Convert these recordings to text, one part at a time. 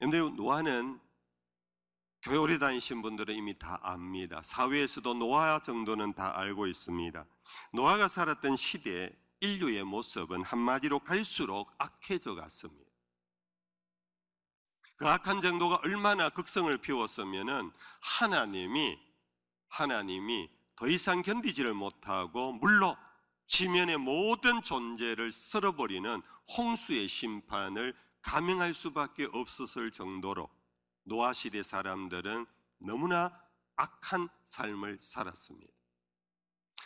그런데 노아는 교회 오래 다니신 분들은 이미 다 압니다. 사회에서도 노아 정도는 다 알고 있습니다. 노아가 살았던 시대에 인류의 모습은 한마디로 갈수록 악해져 갔습니다. 그 악한 정도가 얼마나 극성을 피웠으면은 하나님이 더 이상 견디지를 못하고 물로 지면의 모든 존재를 쓸어버리는 홍수의 심판을 감행할 수밖에 없었을 정도로 노아 시대 사람들은 너무나 악한 삶을 살았습니다.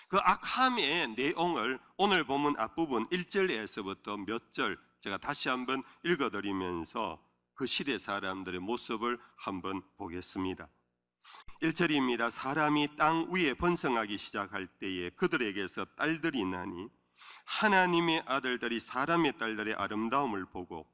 그 악함의 내용을 오늘 본문 앞부분 1절에서부터 몇 절 제가 다시 한번 읽어드리면서 그 시대 사람들의 모습을 한번 보겠습니다. 1절입니다. 사람이 땅 위에 번성하기 시작할 때에 그들에게서 딸들이 나니 하나님의 아들들이 사람의 딸들의 아름다움을 보고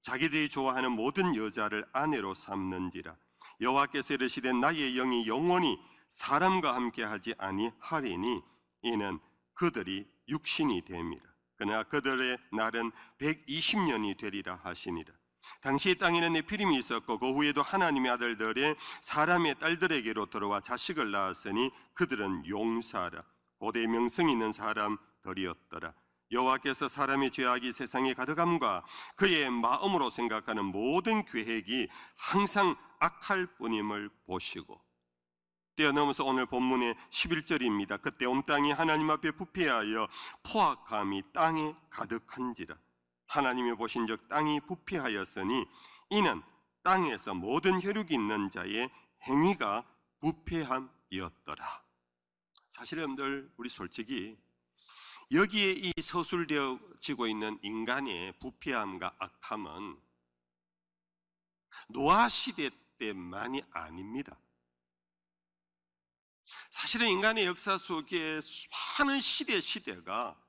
자기들이 좋아하는 모든 여자를 아내로 삼는지라. 여호와께서 이르시되 나의 영이 영원히 사람과 함께하지 아니하리니 이는 그들이 육신이 됨이라. 그러나 그들의 날은 120년이 되리라 하시니라. 당시 땅에는 네피림이 있었고 그 후에도 하나님의 아들들의 사람의 딸들에게로 들어와 자식을 낳았으니 그들은 용사라. 고대 명성 있는 사람들이었더라. 여호와께서 사람의 죄악이 세상에 가득함과 그의 마음으로 생각하는 모든 계획이 항상 악할 뿐임을 보시고. 뛰어넘어서 오늘 본문의 11절입니다. 그때 온 땅이 하나님 앞에 부패하여 포악함이 땅에 가득한지라. 하나님이 보신즉 땅이 부패하였으니 이는 땅에서 모든 혈육이 있는 자의 행위가 부패함이었더라. 사실 여러분들, 우리 솔직히 여기에 이 서술되어지고 있는 인간의 부패함과 악함은 노아 시대 때만이 아닙니다. 사실은 인간의 역사 속에 수많은 시대가,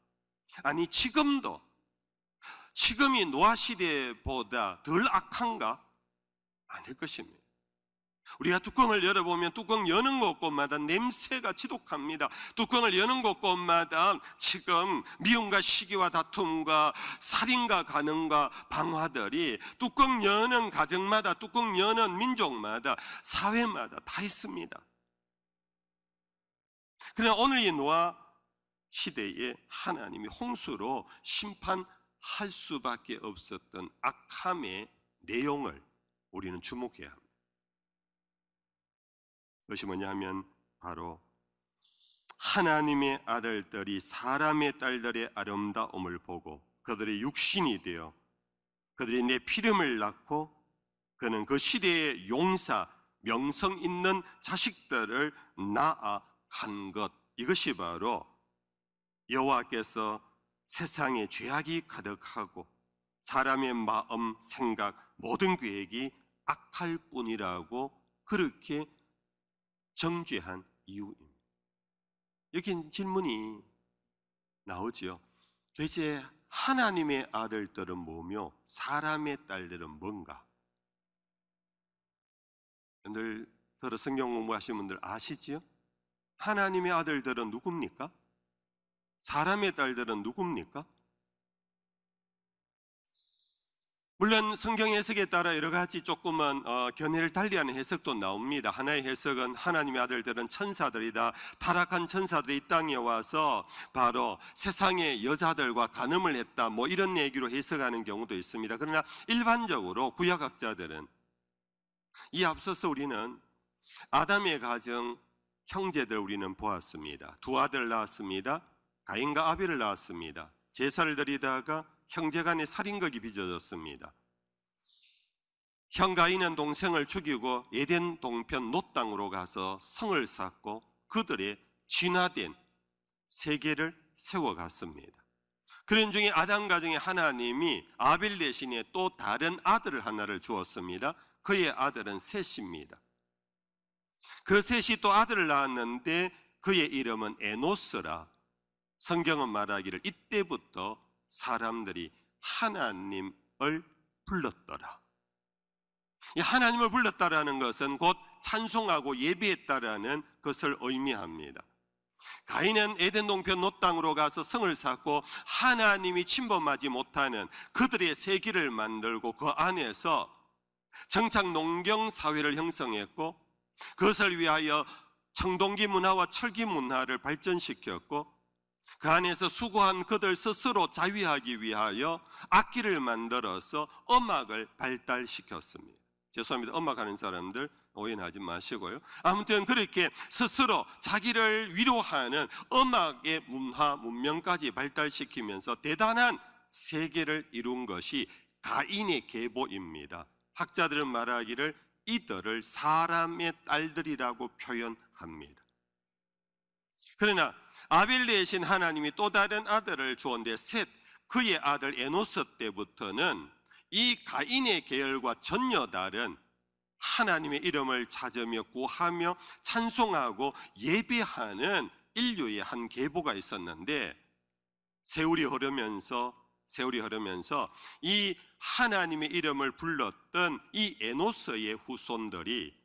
아니 지금이 노아 시대보다 덜 악한가? 아닐 것입니다. 우리가 뚜껑을 열어보면 뚜껑 여는 곳곳마다 냄새가 지독합니다. 뚜껑을 여는 곳곳마다 지금 미움과 시기와 다툼과 살인과 간음과 방화들이 뚜껑 여는 가정마다, 뚜껑 여는 민족마다, 사회마다 다 있습니다. 그러나 오늘 이 노아 시대에 하나님이 홍수로 심판할 수밖에 없었던 악함의 내용을 우리는 주목해야 합니다. 그것이 뭐냐 하면 바로 하나님의 아들들이 사람의 딸들의 아름다움을 보고 그들의 육신이 되어 그들이 내 피름을 낳고 그는 그 시대의 용사, 명성 있는 자식들을 낳아간 것, 이것이 바로 여호와께서 세상에 죄악이 가득하고 사람의 마음, 생각, 모든 계획이 악할 뿐이라고 그렇게 정죄한 이유입니다. 여기 질문이 나오죠. 도대체 하나님의 아들들은 뭐며 사람의 딸들은 뭔가? 여러분들 들어 성경 공부하시는 분들 아시지요? 하나님의 아들들은 누굽니까? 사람의 딸들은 누굽니까? 물론 성경 해석에 따라 여러 가지 조금은 견해를 달리하는 해석도 나옵니다. 하나의 해석은 하나님의 아들들은 천사들이다. 타락한 천사들이 이 땅에 와서 바로 세상의 여자들과 간음을 했다, 뭐 이런 얘기로 해석하는 경우도 있습니다. 그러나 일반적으로 구약학자들은 이 앞서서 우리는 아담의 가정 형제들 우리는 보았습니다. 두 아들 낳았습니다. 가인과 아벨을 낳았습니다. 제사를 드리다가 형제간의 살인극이 빚어졌습니다. 형 가인은 동생을 죽이고 에덴 동편 놋 땅으로 가서 성을 쌓고 그들의 진화된 세계를 세워갔습니다. 그런 중에 아담 가정에 하나님이 아벨 대신에 또 다른 아들을 하나를 주었습니다. 그의 아들은 셋입니다. 그 셋이 또 아들을 낳았는데 그의 이름은 에노스라. 성경은 말하기를 이때부터 사람들이 하나님을 불렀더라. 이 하나님을 불렀다라는 것은 곧 찬송하고 예배했다라는 것을 의미합니다. 가인은 에덴 동편 놋 땅으로 가서 성을 쌓고 하나님이 침범하지 못하는 그들의 세계를 만들고 그 안에서 정착 농경 사회를 형성했고 그것을 위하여 청동기 문화와 철기 문화를 발전시켰고 그 안에서 수고한 그들 스스로 자위하기 위하여 악기를 만들어서 음악을 발달시켰습니다. 죄송합니다. 음악하는 사람들 오해하지 마시고요. 아무튼 그렇게 스스로 자기를 위로하는 음악의 문화, 문명까지 발달시키면서 대단한 세계를 이룬 것이 가인의 계보입니다. 학자들은 말하기를 이들을 사람의 딸들이라고 표현합니다. 그러나 아벨 대신 하나님이 또 다른 아들을 주었는데 셋, 그의 아들 에노스 때부터는 이 가인의 계열과 전혀 다른 하나님의 이름을 찾으며 구하며 찬송하고 예배하는 인류의 한 계보가 있었는데 세월이 흐르면서 이 하나님의 이름을 불렀던 이 에노스의 후손들이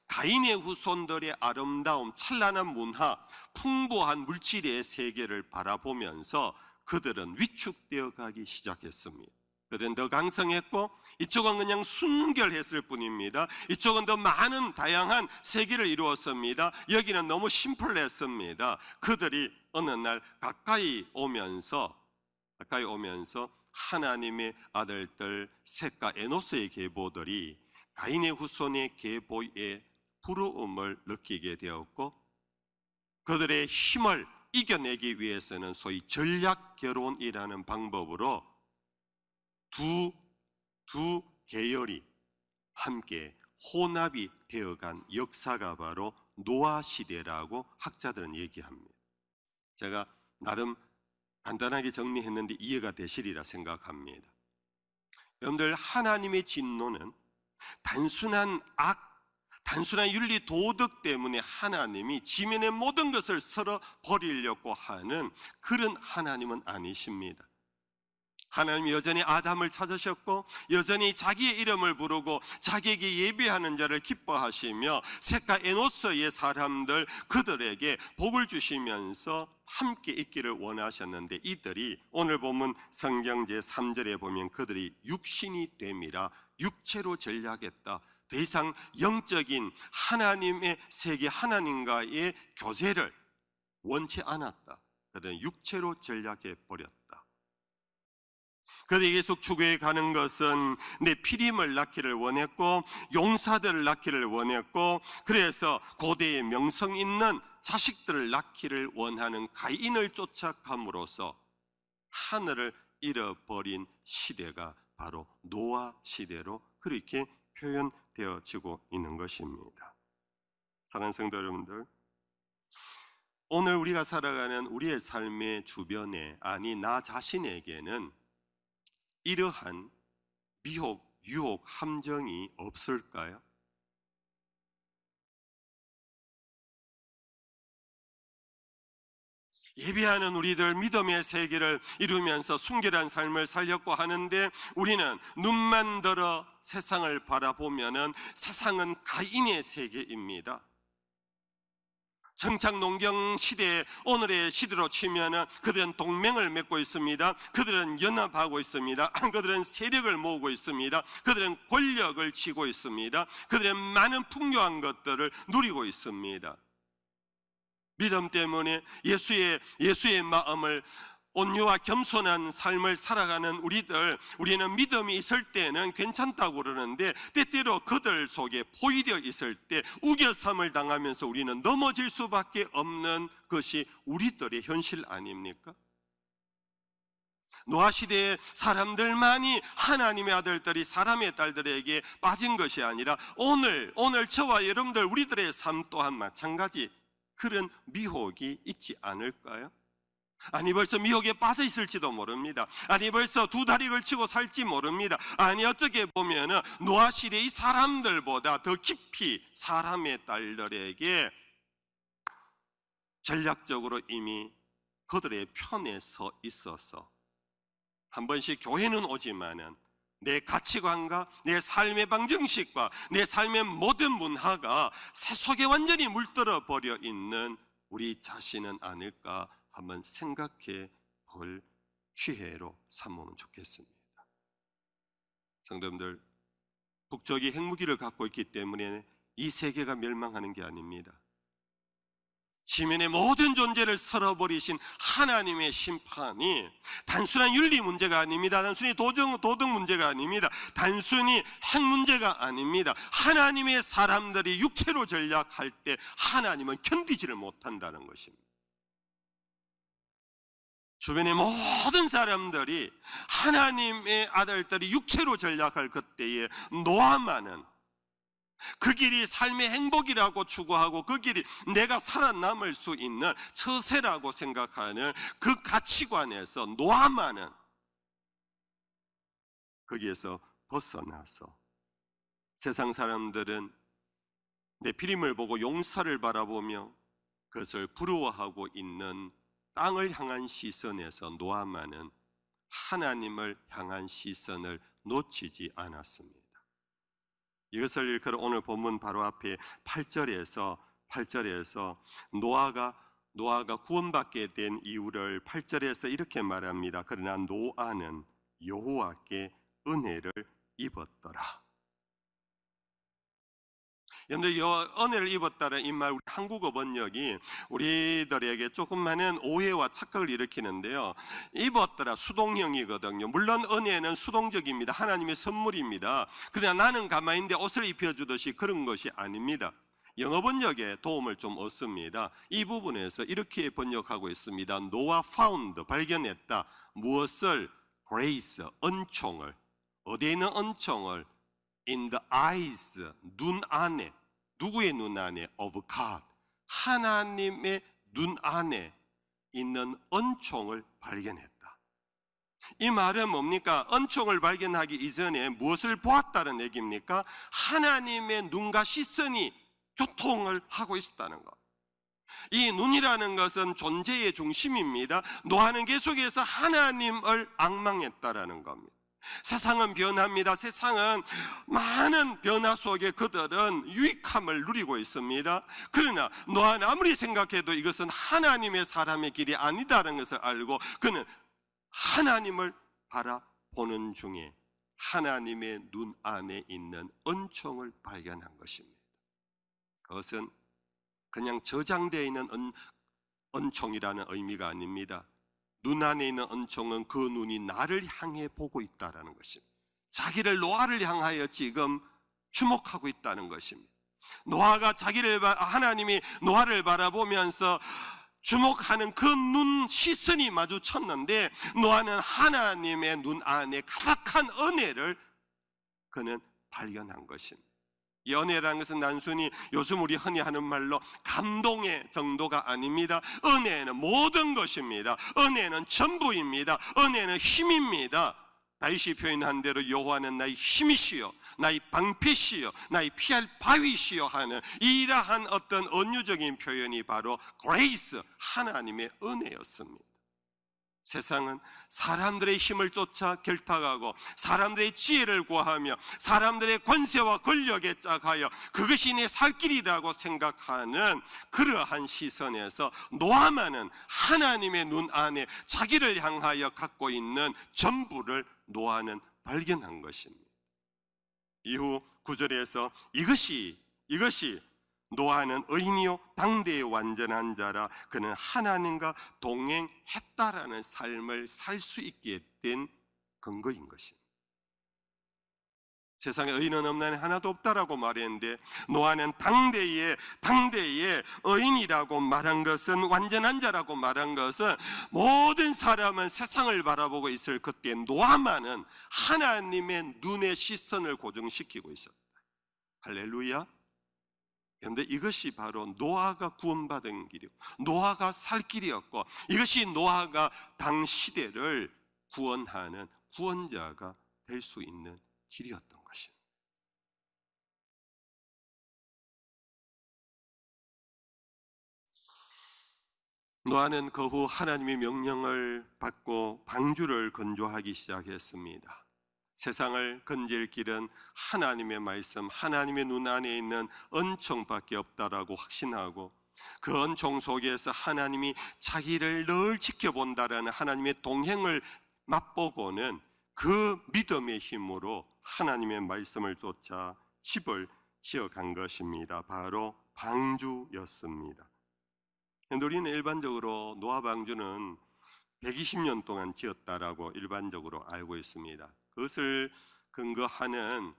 가인의 후손들의 아름다움, 찬란한 문화, 풍부한 물질의 세계를 바라보면서 그들은 위축되어 가기 시작했습니다. 그들은 더 강성했고 이쪽은 그냥 순결했을 뿐입니다. 이쪽은 더 많은 다양한 세계를 이루었습니다. 여기는 너무 심플했습니다. 그들이 어느 날 가까이 오면서 하나님의 아들들 셋과 에노스의 계보들이 가인의 후손의 계보의 부러움을 느끼게 되었고 그들의 힘을 이겨내기 위해서는 소위 전략 결혼이라는 방법으로 두 계열이 함께 혼합이 되어간 역사가 바로 노아 시대라고 학자들은 얘기합니다. 제가 나름 간단하게 정리했는데 이해가 되시리라 생각합니다. 여러분들, 하나님의 진노는 단순한 윤리 도덕 때문에 하나님이 지면의 모든 것을 썰어 버리려고 하는 그런 하나님은 아니십니다. 하나님이 여전히 아담을 찾으셨고 여전히 자기의 이름을 부르고 자기에게 예배하는 자를 기뻐하시며 셋과 에노스의 사람들 그들에게 복을 주시면서 함께 있기를 원하셨는데 이들이 오늘 보면 성경 제3절에 보면 그들이 육신이 됨이라 육체로 전략했다. 더 이상 영적인 하나님의 세계 하나님과의 교제를 원치 않았다. 그들은 육체로 전략해 버렸다. 그들이 계속 추구해 가는 것은 내 피림을 낳기를 원했고 용사들을 낳기를 원했고 그래서 고대의 명성 있는 자식들을 낳기를 원하는 가인을 쫓아감으로써 하늘을 잃어버린 시대가 바로 노아 시대로 그렇게 표현되어지고 있는 것입니다. 사랑하는 성도 여러분들, 오늘 우리가 살아가는 우리의 삶의 주변에, 아니 나 자신에게는 이러한 미혹, 유혹, 함정이 없을까요? 예배하는 우리들 믿음의 세계를 이루면서 순결한 삶을 살려고 하는데 우리는 눈만 들어 세상을 바라보면은 세상은 가인의 세계입니다. 정착 농경 시대에 오늘의 시대로 치면은 그들은 동맹을 맺고 있습니다. 그들은 연합하고 있습니다. 그들은 세력을 모으고 있습니다. 그들은 권력을 쥐고 있습니다. 그들은 많은 풍요한 것들을 누리고 있습니다. 믿음 때문에 예수의 마음을 온유와 겸손한 삶을 살아가는 우리는 믿음이 있을 때는 괜찮다고 그러는데 때때로 그들 속에 포위되어 있을 때 우겨쌈을 당하면서 우리는 넘어질 수밖에 없는 것이 우리들의 현실 아닙니까? 노아 시대의 사람들만이 하나님의 아들들이 사람의 딸들에게 빠진 것이 아니라 오늘 저와 여러분들 우리들의 삶 또한 마찬가지 그런 미혹이 있지 않을까요? 아니 벌써 미혹에 빠져 있을지도 모릅니다. 아니 벌써 두 다리 걸치고 살지 모릅니다. 아니 어떻게 보면 노아 시대의 사람들보다 더 깊이 사람의 딸들에게 전략적으로 이미 그들의 편에 서 있어서 한 번씩 교회는 오지만은 내 가치관과 내 삶의 방정식과 내 삶의 모든 문화가 세속에 완전히 물들어 버려 있는 우리 자신은 아닐까 한번 생각해 볼 기회로 삼으면 좋겠습니다. 성도님들, 북쪽이 핵무기를 갖고 있기 때문에 이 세계가 멸망하는 게 아닙니다. 지면의 모든 존재를 썰어버리신 하나님의 심판이 단순한 윤리 문제가 아닙니다. 단순히 도덕 문제가 아닙니다. 단순히 핵 문제가 아닙니다. 하나님의 사람들이 육체로 전략할 때 하나님은 견디지를 못한다는 것입니다. 주변의 모든 사람들이 하나님의 아들들이 육체로 전략할 그때에 노아만은 그 길이 삶의 행복이라고 추구하고 그 길이 내가 살아남을 수 있는 처세라고 생각하는 그 가치관에서 노아만은 거기에서 벗어나서 세상 사람들은 네피림을 보고 용사를 바라보며 그것을 부러워하고 있는 땅을 향한 시선에서 노아만은 하나님을 향한 시선을 놓치지 않았습니다. 이것을 일컬어 오늘 본문 바로 앞에 8절에서 노아가 구원받게 된 이유를 8절에서 이렇게 말합니다. 그러나 노아는 여호와께 은혜를 입었더라. 여러분들, 은혜를 입었다는 이 말, 우리 한국어 번역이 우리들에게 조금만은 오해와 착각을 일으키는데요. 입었더라, 수동형이거든요. 물론 은혜는 수동적입니다. 하나님의 선물입니다. 그러나 나는 가만히 있는데 옷을 입혀주듯이 그런 것이 아닙니다. 영어 번역에 도움을 좀 얻습니다. 이 부분에서 이렇게 번역하고 있습니다. 노아 found, 발견했다. 무엇을? grace, 은총을. 어디에 있는 은총을? in the eyes, 눈 안에. 누구의 눈 안에? of God, 하나님의 눈 안에 있는 은총을 발견했다. 이 말은 뭡니까? 은총을 발견하기 이전에 무엇을 보았다는 얘기입니까? 하나님의 눈과 시선이 교통을 하고 있었다는 것. 이 눈이라는 것은 존재의 중심입니다. 노아는 계속해서 하나님을 앙망했다라는 겁니다. 세상은 변합니다. 세상은 많은 변화 속에 그들은 유익함을 누리고 있습니다. 그러나 노아는 아무리 생각해도 이것은 하나님의 사람의 길이 아니다라는 것을 알고 그는 하나님을 바라보는 중에 하나님의 눈 안에 있는 은총을 발견한 것입니다. 그것은 그냥 저장되어 있는 은총이라는 의미가 아닙니다. 눈 안에 있는 은총은 그 눈이 나를 향해 보고 있다는 것입니다. 자기를 노아를 향하여 지금 주목하고 있다는 것입니다. 노아가 하나님이 노아를 바라보면서 주목하는 그 눈 시선이 마주쳤는데 노아는 하나님의 눈 안에 가득한 은혜를 그는 발견한 것입니다. 이 은혜라는 것은 단순히 요즘 우리 흔히 하는 말로 감동의 정도가 아닙니다. 은혜는 모든 것입니다. 은혜는 전부입니다. 은혜는 힘입니다. 다윗이 표현한 대로 여호와는 나의 힘이시여 나의 방패시여 나의 피할 바위시여 하는 이러한 어떤 은유적인 표현이 바로 grace, 하나님의 은혜였습니다. 세상은 사람들의 힘을 쫓아 결탁하고 사람들의 지혜를 구하며 사람들의 권세와 권력에 짝하여 그것이 내 살 길이라고 생각하는 그러한 시선에서 노아만은 하나님의 눈 안에 자기를 향하여 갖고 있는 전부를 노아는 발견한 것입니다. 이후 9절에서 이것이 노아는 의인이요 당대의 완전한 자라 그는 하나님과 동행했다라는 삶을 살 수 있게 된 근거인 것입니다. 세상에 의인은 없나니 하나도 없다라고 말했는데 노아는 당대의 의인이라고 말한 것은, 완전한 자라고 말한 것은, 모든 사람은 세상을 바라보고 있을 그때 노아만은 하나님의 눈의 시선을 고정시키고 있었다. 할렐루야. 그런데 이것이 바로 노아가 구원받은 길이고 노아가 살 길이었고 이것이 노아가 당 시대를 구원하는 구원자가 될 수 있는 길이었던 것입니다. 노아는 그 후 하나님의 명령을 받고 방주를 건조하기 시작했습니다. 세상을 건질 길은 하나님의 말씀, 하나님의 눈 안에 있는 은총밖에 없다라고 확신하고 그 은총 속에서 하나님이 자기를 늘 지켜본다라는 하나님의 동행을 맛보고는 그 믿음의 힘으로 하나님의 말씀을 쫓아 집을 지어간 것입니다. 바로 방주였습니다. 우리는 일반적으로 노아 방주는 120년 동안 지었다라고 일반적으로 알고 있습니다. 그것을 근거하는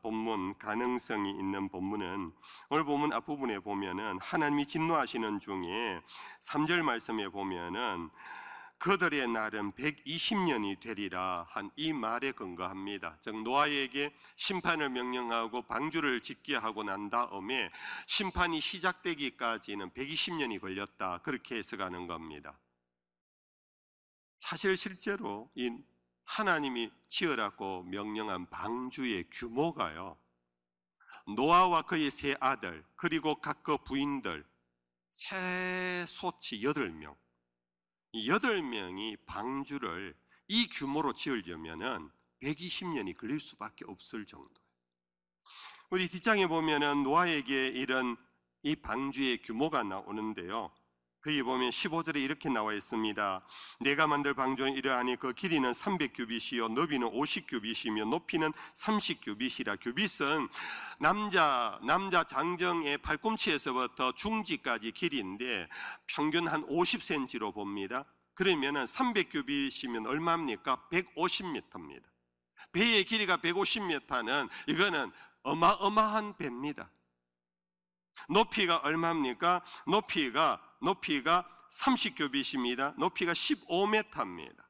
본문, 가능성이 있는 본문은 오늘 본문 앞부분에 보면은 하나님이 진노하시는 중에 3절 말씀에 보면은 그들의 날은 120년이 되리라 한 이 말에 근거합니다. 즉 노아에게 심판을 명령하고 방주를 짓게 하고 난 다음에 심판이 시작되기까지는 120년이 걸렸다, 그렇게 해석하는 겁니다. 사실 실제로 이 하나님이 지으라고 명령한 방주의 규모가요, 노아와 그의 세 아들 그리고 각그 부인들 최소치 8명, 이 8명이 방주를 이 규모로 지으려면은 120년이 걸릴 수밖에 없을 정도예요. 우리 뒷장에 보면은 노아에게 이런 이 방주의 규모가 나오는데요, 거기 보면 15절에 이렇게 나와 있습니다. 내가 만들 방주는 이러하니 그 길이는 300규빗이요 너비는 50규빗이며 높이는 30규빗이라. 규빗은 남자 장정의 발꿈치에서부터 중지까지 길이인데 평균 한 50cm로 봅니다. 그러면은 300규빗이면 얼마입니까? 150m입니다. 배의 길이가 150m는 이거는 어마어마한 배입니다. 높이가 얼마입니까? 높이가 30규빗입니다. 높이가 15m입니다.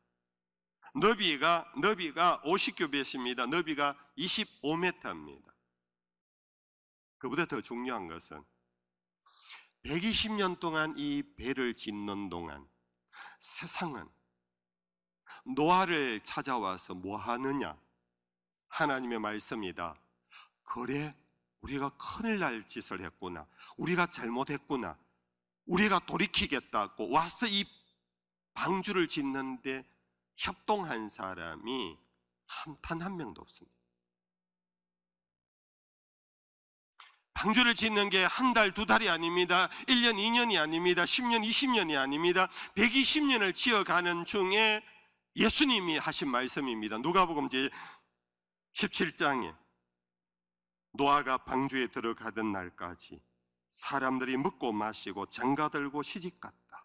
너비가 50규빗입니다. 너비가 25m입니다. 그보다 더 중요한 것은 120년 동안 이 배를 짓는 동안 세상은 노아를 찾아와서 뭐 하느냐? 하나님의 말씀이다. 그래, 우리가 큰일 날 짓을 했구나, 우리가 잘못했구나, 우리가 돌이키겠다고 와서 이 방주를 짓는데 협동한 사람이 단 한 명도 없습니다. 방주를 짓는 게 한 달, 두 달이 아닙니다. 1년, 2년이 아닙니다. 10년, 20년이 아닙니다. 120년을 지어가는 중에 예수님이 하신 말씀입니다. 누가복음 제 17장에 노아가 방주에 들어가던 날까지 사람들이 먹고 마시고 장가들고 시집갔다.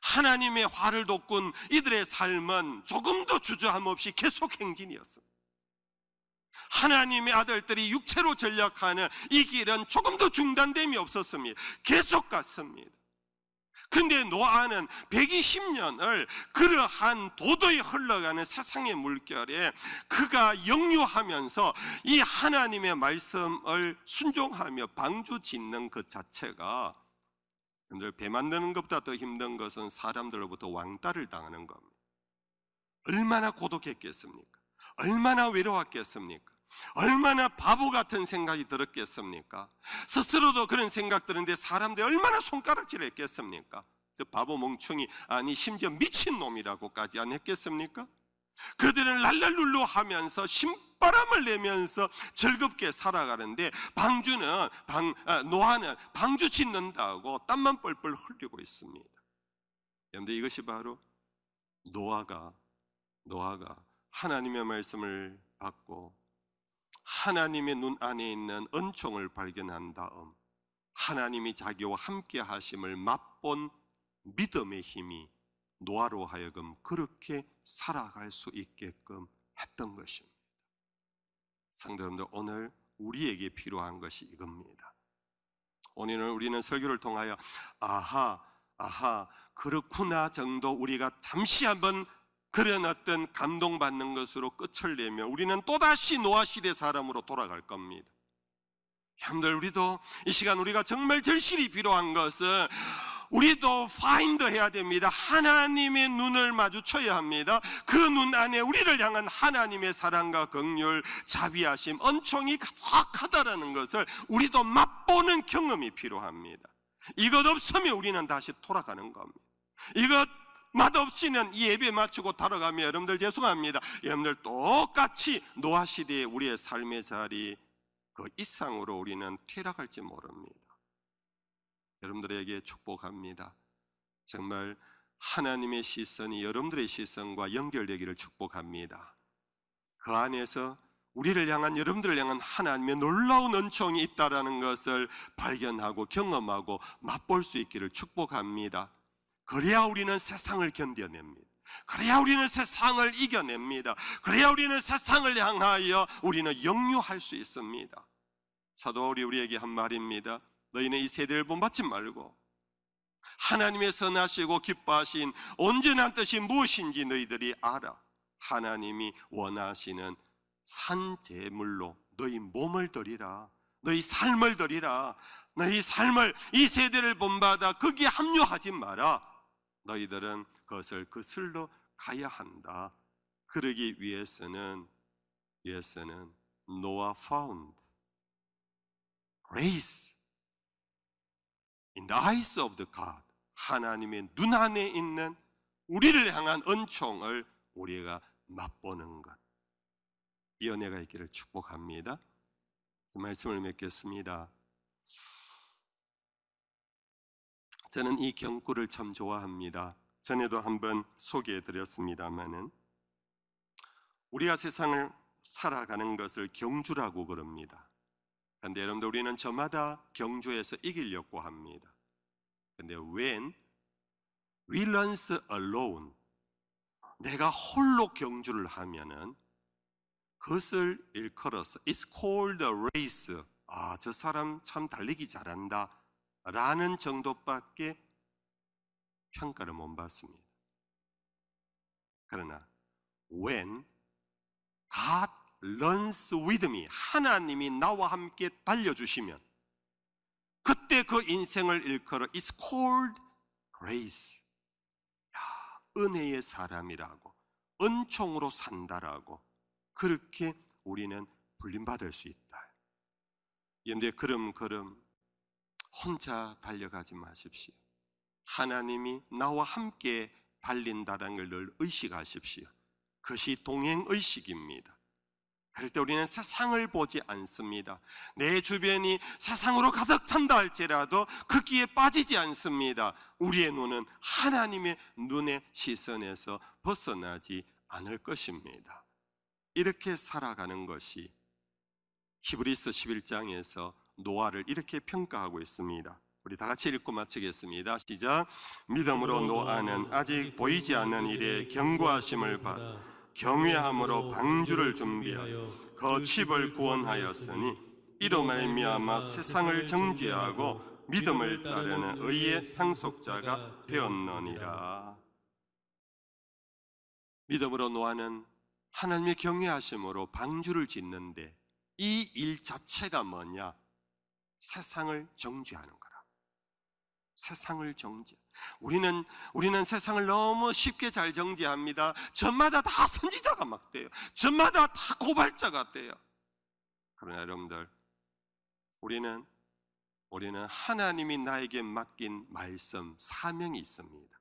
하나님의 화를 돋군 이들의 삶은 조금도 주저함 없이 계속 행진이었습니다. 하나님의 아들들이 육체로 전락하는 이 길은 조금도 중단됨이 없었습니다. 계속 갔습니다. 그런데 노아는 120년을 그러한 도도히 흘러가는 세상의 물결에 그가 역류하면서 이 하나님의 말씀을 순종하며 방주 짓는 것 자체가, 배 만드는 것보다 더 힘든 것은 사람들로부터 왕따를 당하는 겁니다. 얼마나 고독했겠습니까? 얼마나 외로웠겠습니까? 얼마나 바보 같은 생각이 들었겠습니까? 스스로도 그런 생각 드는데 사람들이 얼마나 손가락질 했겠습니까? 저 바보 멍청이, 아니 심지어 미친놈이라고까지 안 했겠습니까? 그들은 랄랄룰루 하면서 신바람을 내면서 즐겁게 살아가는데 노아는 방주 짓는다고 땀만 뻘뻘 흘리고 있습니다. 여러분들, 이것이 바로 노아가 하나님의 말씀을 받고 하나님의 눈 안에 있는 은총을 발견한 다음 하나님이 자기와 함께 하심을 맛본 믿음의 힘이 노아로 하여금 그렇게 살아갈 수 있게끔 했던 것입니다. 성도 여러분들, 오늘 우리에게 필요한 것이 이겁니다. 오늘은 우리는 설교를 통하여 아하 그렇구나 정도 우리가 잠시 한번 그런 어떤 감동받는 것으로 끝을 내며 우리는 또다시 노아 시대 사람으로 돌아갈 겁니다. 여러분들, 우리도 이 시간 우리가 정말 절실히 필요한 것은 우리도 파인드 해야 됩니다. 하나님의 눈을 마주쳐야 합니다. 그 눈 안에 우리를 향한 하나님의 사랑과 긍휼, 자비하심, 은총이 가득하다라는 것을 우리도 맛보는 경험이 필요합니다. 이것 없으면 우리는 다시 돌아가는 겁니다. 이것 맛없이는 이 예배 마치고 돌아가면 여러분들 죄송합니다. 여러분들 똑같이 노아 시대의 우리의 삶의 자리 그 이상으로 우리는 퇴락할지 모릅니다. 여러분들에게 축복합니다. 정말 하나님의 시선이 여러분들의 시선과 연결되기를 축복합니다. 그 안에서 우리를 향한, 여러분들을 향한 하나님의 놀라운 은총이 있다라는 것을 발견하고 경험하고 맛볼 수 있기를 축복합니다. 그래야 우리는 세상을 견뎌냅니다. 그래야 우리는 세상을 이겨냅니다. 그래야 우리는 세상을 향하여 우리는 영유할 수 있습니다. 사도 바울이 우리에게 한 말입니다. 너희는 이 세대를 본받지 말고 하나님의 선하시고 기뻐하신 온전한 뜻이 무엇인지 너희들이 알아. 하나님이 원하시는 산 제물로 너희 몸을 드리라. 너희 삶을 드리라. 너희 삶을, 이 세대를 본받아 거기에 합류하지 마라. 너희들은 그것을 그슬러 가야 한다. 그러기 위해서는 Noah found grace in the eyes of the God. 하나님의 눈 안에 있는 우리를 향한 은총을 우리가 맛보는 것, 이 은혜가 있기를 축복합니다. 말씀을 맺겠습니다. 저는 이 경구를 참 좋아합니다. 전에도 한번 소개해 드렸습니다마는 우리가 세상을 살아가는 것을 경주라고 그럽니다. 그런데 여러분들, 우리는 저마다 경주에서 이기려고 합니다. 그런데 when we learn alone, 내가 홀로 경주를 하면은 그것을 일컬어서 It's called a race. 저 사람 참 달리기 잘한다 라는 정도밖에 평가를 못 받습니다. 그러나 when God runs with me, 하나님이 나와 함께 달려주시면 그때 그 인생을 일컬어 It's called grace. 은혜의 사람이라고, 은총으로 산다라고, 그렇게 우리는 불림받을 수 있다. 그런데 걸음걸음 혼자 달려가지 마십시오. 하나님이 나와 함께 달린다는 걸 늘 의식하십시오. 그것이 동행의식입니다. 그럴 때 우리는 세상을 보지 않습니다. 내 주변이 세상으로 가득 찬다 할지라도 거기에 빠지지 않습니다. 우리의 눈은 하나님의 눈의 시선에서 벗어나지 않을 것입니다. 이렇게 살아가는 것이 히브리서 11장에서 노아를 이렇게 평가하고 있습니다. 우리 다 같이 읽고 마치겠습니다. 시작. 믿음으로 노아는 아직 보이지 않는 일에 경고하심을 받아 경외함으로 방주를 준비하여 그 칩을 구원하였으니 이로 말미암아 세상을 정죄하고 믿음을 따르는 의의 상속자가 되었느니라. 믿음으로 노아는 하나님의 경외하심으로 방주를 짓는데 이 일 자체가 뭐냐? 세상을 정죄하는 거라. 세상을 정죄. 우리는 세상을 너무 쉽게 잘 정죄합니다. 저마다 다 선지자가 막 돼요. 저마다 다 고발자가 돼요. 그러나 여러분들, 우리는 하나님이 나에게 맡긴 말씀, 사명이 있습니다.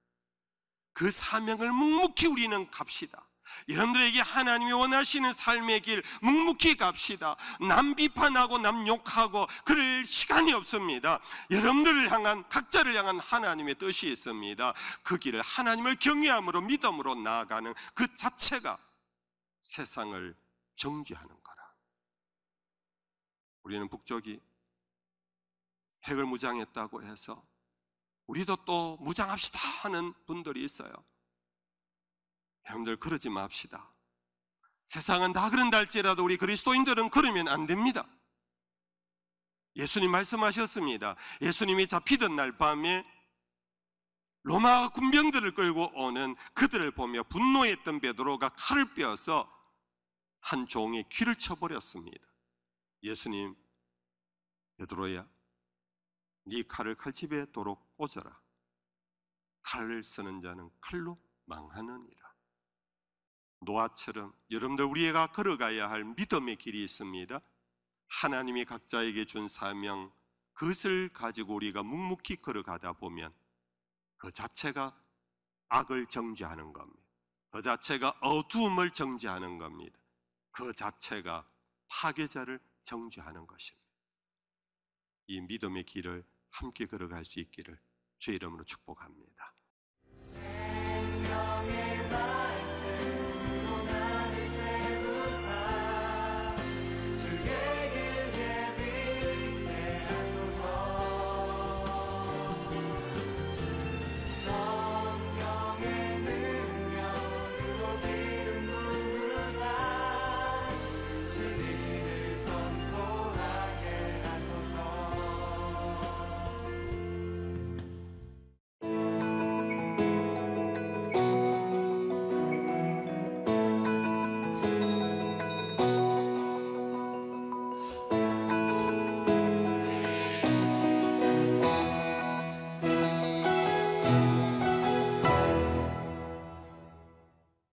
그 사명을 묵묵히 우리는 갑시다. 여러분들에게 하나님이 원하시는 삶의 길 묵묵히 갑시다. 남 비판하고 남 욕하고 그럴 시간이 없습니다. 여러분들을 향한, 각자를 향한 하나님의 뜻이 있습니다. 그 길을 하나님을 경외함으로 믿음으로 나아가는 그 자체가 세상을 정죄하는 거라. 우리는 북쪽이 핵을 무장했다고 해서 우리도 또 무장합시다 하는 분들이 있어요. 여러분들, 그러지 맙시다. 세상은 다 그런다 할지라도 우리 그리스도인들은 그러면 안 됩니다. 예수님 말씀하셨습니다. 예수님이 잡히던 날 밤에 로마 군병들을 끌고 오는 그들을 보며 분노했던 베드로가 칼을 빼어서 한 종의 귀를 쳐버렸습니다. 예수님, 베드로야, 네 칼을 칼집에 도록 꽂아라. 칼을 쓰는 자는 칼로 망하느니라. 노아처럼 여러분들, 우리가 걸어가야 할 믿음의 길이 있습니다. 하나님이 각자에게 준 사명, 그것을 가지고 우리가 묵묵히 걸어가다 보면 그 자체가 악을 정죄하는 겁니다. 그 자체가 어두움을 정죄하는 겁니다. 그 자체가 파괴자를 정죄하는 것입니다. 이 믿음의 길을 함께 걸어갈 수 있기를 주의 이름으로 축복합니다. 생명의